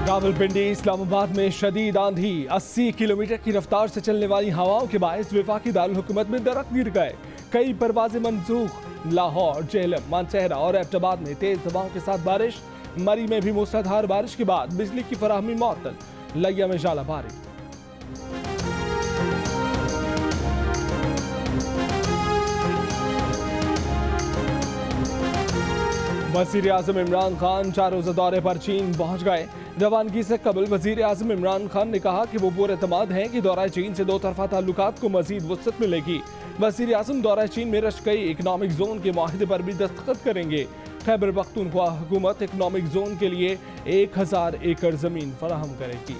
रावलपिंडी इस्लामाबाद में शदीद आंधी, 80 किलोमीटर की रफ्तार से चलने वाली हवाओं के बायस वफाकी दारुल हुकूमत में दरख्त गिर गए। कई परवाजें मनसूख। लाहौर, जेहलम, मानसहरा और एबटाबाद में तेज हवाओं के साथ बारिश। मरी में भी मूसलाधार बारिश के बाद बिजली की फराहमी मुअत्तल। लिया में जालाबारी। वज़ीर आज़म इमरान खान 4 रोज़ा दौरे पर चीन पहुंच गए। रवानगी से कबल वज़ीर आज़म इमरान खान ने कहा कि वो पुरएतमाद हैं कि दौरा चीन से दो तरफा ताल्लुकात को मज़ीद वुसअत मिलेगी। वज़ीर आज़म दौरा चीन में रशकई इकनॉमिक जोन के मुआहदे पर भी दस्तखत करेंगे। खैबर पख्तूनख्वा हुकूमत इकनॉमिक जोन के लिए 1000 एकड़ जमीन फराहम करेगी।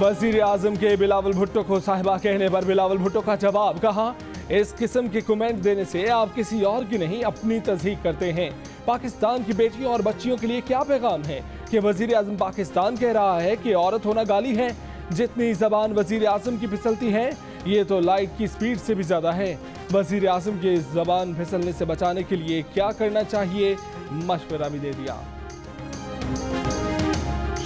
वज़ीर आज़म के बिलावल भुट्टो को साहिबा कहने पर बिलावल भुट्टो का जवाब, कहा इस किस्म के कमेंट देने से आप किसी और की नहीं अपनी तस्दीक करते हैं। पाकिस्तान की बेटियों और बच्चियों के लिए क्या पैगाम है कि वज़ीर आज़म पाकिस्तान कह रहा है कि औरत होना गाली है। जितनी ज़बान वज़ीर आज़म की फिसलती है ये तो लाइट की स्पीड से भी ज़्यादा है। वज़ीर आज़म के ज़बान फिसलने से बचाने के लिए क्या करना चाहिए, मशवरा भी दे दिया।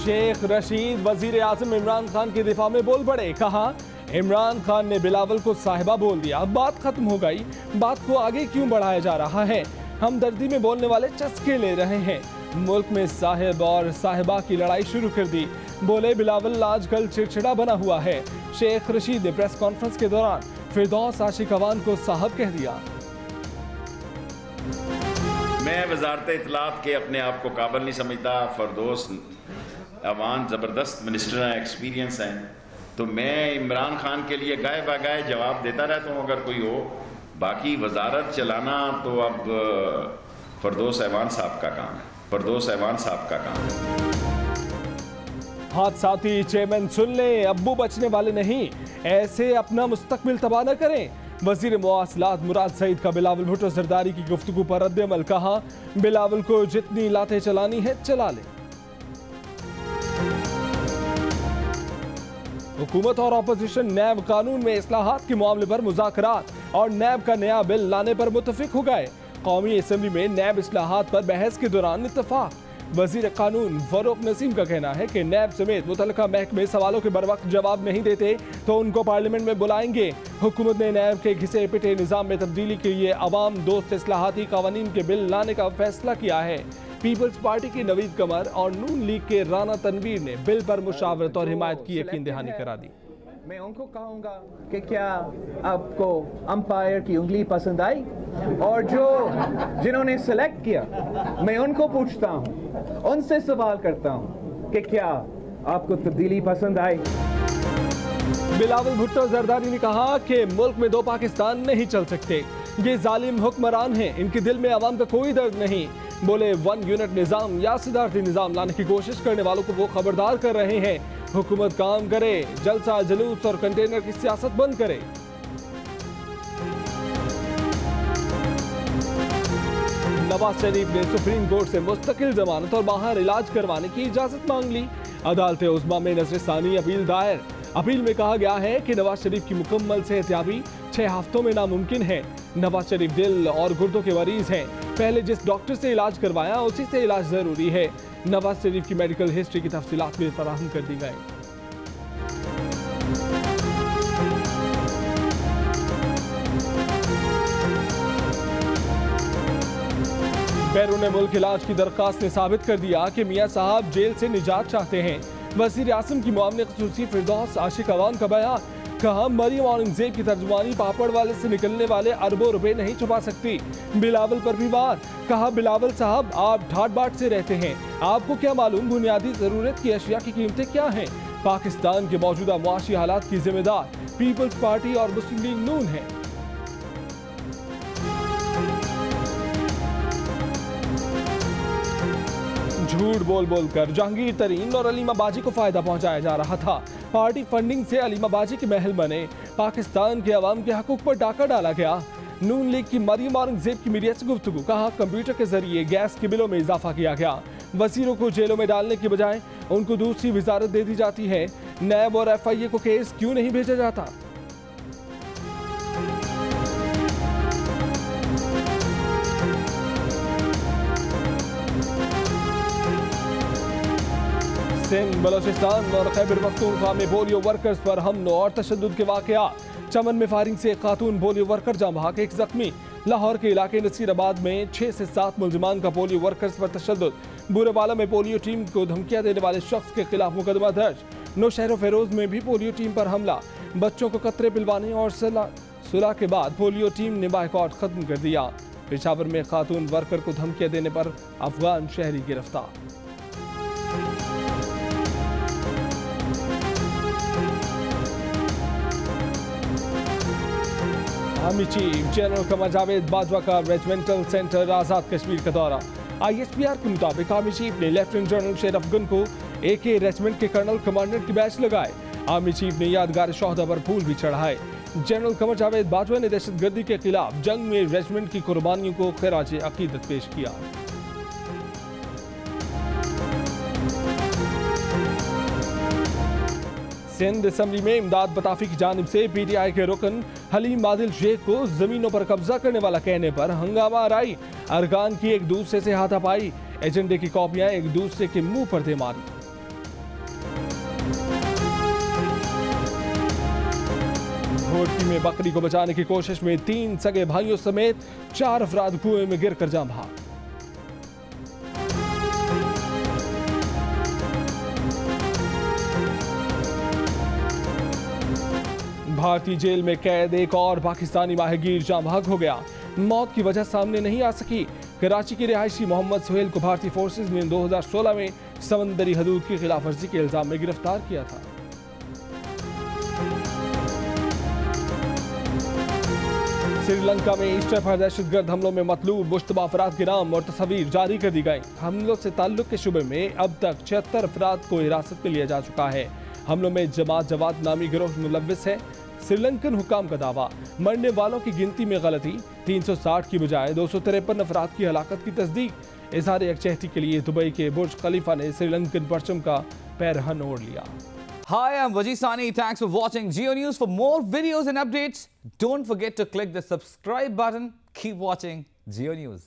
शेख रशीद वज़ीर आज़म इमरान खान के दिफा में बोल पड़े। कहा इमरान खान ने बिलावल को साहिबा बोल दिया, बात खत्म हो गई। बात को आगे क्यों बढ़ाया जा रहा है? हमदर्दी में बोलने वाले चस्के ले रहे हैं। मुल्क में साहिब और साहिबा की लड़ाई शुरू कर दी। बोले बिलावल आजकल चिड़चिड़ा बना हुआ है। शेख रशीद ने प्रेस कॉन्फ्रेंस के दौरान फिरदौस आशिक अवान को साहब कह दिया। मैं वजारत इत्तलात के अपने आप को काबिल नहीं समझता। फिरदौस अवान ज़बरदस्त मिनिस्टर हैं, एक्सपीरियंस हैं, तो मैं इमरान खान के लिए गाय बागाए जवाब देता रहता हूँ अगर कोई हो। बाकी वजारत चलाना तो अब फिरदौस अवान साहब का काम है, फिरदौस अवान साहब का काम है। हादसाती चेयरमैन सुन ले, अब्बू बचने वाले नहीं, ऐसे अपना मुस्तकबिल तबाह न करें। वजीर मवासलात मुराद सईद का बिलावल भुट्टो जरदारी की गुफ्तगू पर रद्द-ए-अमल। कहा बिलावल को जितनी लातें चलानी है चला ले। हुकूमत और अपोजिशन नैब कानून में इस्लाहात के मामले पर मुज़ाकरात और नैब का नया बिल लाने पर मुत्तफिक हो गए। कौमी असम्बली में नैब इस्लाहात पर बहस के दौरान इत्तफाक। वजीर कानून फरूक नसीम का कहना है कि नैब समेत मुतल्लिका महकमे सवालों के बरवक्त जवाब नहीं देते तो उनको पार्लियामेंट में बुलाएंगे। हुकूमत ने नैब के घिसे पिटे निज़ाम में तब्दीली के लिए अवाम दोस्त इस्लाहाती कानून के बिल लाने का फैसला किया है। पीपल्स पार्टी की नवीद कमर और नून लीग के राना तनवीर ने बिल पर मुशावरत और हिमायत की यकीन दहानी करा दी। मैं उनको कहूँगा कि क्या आपको अंपायर की उंगली पसंद आई, और जिन्होंने सेलेक्ट किया मैं उनको पूछता हूँ, उनसे सवाल करता हूँ कि क्या आपको तब्दीली पसंद आई। बिलावल भुट्टो जरदारी ने कहा कि मुल्क में दो पाकिस्तान नहीं चल सकते। ये जालिम हुक्मरान हैं, इनके दिल में अवाम का कोई दर्द नहीं। बोले 1 यूनिट निज़ाम या सिदारती निज़ाम लाने की कोशिश करने वालों को वो खबरदार कर रहे हैं। हुकूमत काम करे, जलसा जलूस और कंटेनर की सियासत बंद करे। नवाज शरीफ ने सुप्रीम कोर्ट से मुस्तकिल जमानत और बाहर इलाज करवाने की इजाजत मांग ली। अदालत उज़्मा में नज़र-ए-सानी अपील दायर। अपील में कहा गया है कि नवाज शरीफ की मुकम्मल सेहतियाबी 6 हफ्तों में नामुमकिन है। नवाज शरीफ दिल और गुर्दों के मरीज हैं, पहले जिस डॉक्टर से इलाज करवाया उसी से इलाज जरूरी है। नवाज शरीफ की मेडिकल हिस्ट्री की तफसीलात भी फराहम कर दी गई। बैरून मुल्क इलाज की दरख्वास्त ने साबित कर दिया कि मियाँ साहब जेल से निजात चाहते हैं। वज़ीर आज़म की मुआविन ख़ुसूसी फिरदौस आशिक अवान का बयान। कहा मरियम औरंगजेब की तर्जुमानी पापड़ वाले से निकलने वाले अरबों रुपए नहीं छुपा सकती। बिलावल पर भी वार। कहा बिलावल साहब आप ठाट बाट से रहते हैं, आपको क्या मालूम बुनियादी जरूरत की अशिया की कीमतें क्या हैं। पाकिस्तान के मौजूदा मुआशी हालात की जिम्मेदार पीपल्स पार्टी और मुस्लिम लीग नून है। झूठ बोल बोल कर जहांगीर तरीन और अलीमा बाजी को फायदा पहुंचाया जा रहा था। पार्टी फंडिंग से अलीमा बाजी के महल बने। पाकिस्तान के अवाम के हकूक पर डाका डाला गया। नून लीग की मरियम औरंगजेब की मीडिया से गुफ्तगू। कहा कंप्यूटर के जरिए गैस के बिलों में इजाफा किया गया। वजीरों को जेलों में डालने के बजाय उनको दूसरी वजारत दे दी जाती है। नैब और FIA को केस क्यों नहीं भेजा जाता। सिंध, बलोचिस्तान और खैबर पख्तूनख्वा में पोलियो वर्कर्स पर हमलों और तशद्दुद के वाकयात। चमन में फायरिंग से एक खातून पोलियो वर्कर जाँ बहक, एक जख्मी। लाहौर के इलाके नसीराबाद में 6 से 7 मुलजिमान का पोलियो वर्कर्स पर तशद्दुद। बूरेवाला में पोलियो टीम को धमकियां देने वाले शख्स के खिलाफ मुकदमा दर्ज। नौशहर फेरोज में भी पोलियो टीम पर हमला। बच्चों को कतरे पिलवाने और सुलह के बाद पोलियो टीम ने बायकॉट खत्म कर दिया। पेशावर में खातून वर्कर को धमकियां देने पर अफगान शहरी गिरफ्तार। Army chief general Qamar Javed Bajwa का रेजिमेंटल सेंटर आजाद कश्मीर का दौरा। ISPR के मुताबिक आर्मी चीफ ने लेफ्टिनेंट जनरल शेरफ गन को AK रेजिमेंट के कर्नल कमांडेंट के बैच लगाए। आर्मी चीफ ने यादगार शोहदा पर फूल भी चढ़ाए। जनरल कमर जावेद बाजवा ने दहशतगर्दी के खिलाफ जंग में रेजिमेंट की कुर्बानियों को खिराज अकीदत पेश किया। सिंध असेंबली में इमदाद बताफी की जानिब से PTI के रुकन हलीम आदिल शेख को जमीनों पर कब्जा करने वाला कहने पर हंगामा आराई। अरकान की एक दूसरे से हाथापाई, एजेंडे की कॉपियां एक दूसरे के मुंह पर दे मारी। भोटकी में बकरी को बचाने की कोशिश में 3 सगे भाइयों समेत 4 अफराद कुएं में गिरकर जाँ बहक। भारतीय जेल में कैद एक और पाकिस्तानी माहिरगीर जाँ बहक हो गया। मौत की वजह सामने नहीं आ सकी। कराची के रिहायशी मोहम्मद सुहेल को भारतीय फोर्सेज ने 2016 में समंदरी हदूद की खिलाफ वर्जी के इल्जाम में गिरफ्तार किया था। श्रीलंका में ईस्टर पर दहशतगर्द हमलों में मतलूब मुश्तबा अफराद के नाम और तस्वीर जारी कर दी गई। हमलों से ताल्लुक के शुबे में अब तक 76 अफराद को हिरासत में लिया जा चुका है। हमलों में जमात जवाद नामी गिरोह मुलव्विस है। श्रीलंकन हुकाम का दावा, मरने वालों की गिनती में गलती, 360 की बजाय 253 अफराद की हलाकत की तस्दीक। इजहार यकजहती के लिए दुबई के बुर्ज खलीफा ने श्रीलंकन परचम का पैरहन ओढ़ लिया। Hi, I'm Wajid Sani. Thanks for watching Geo News. For more videos and updates, don't forget to click the subscribe button. Keep watching Geo News.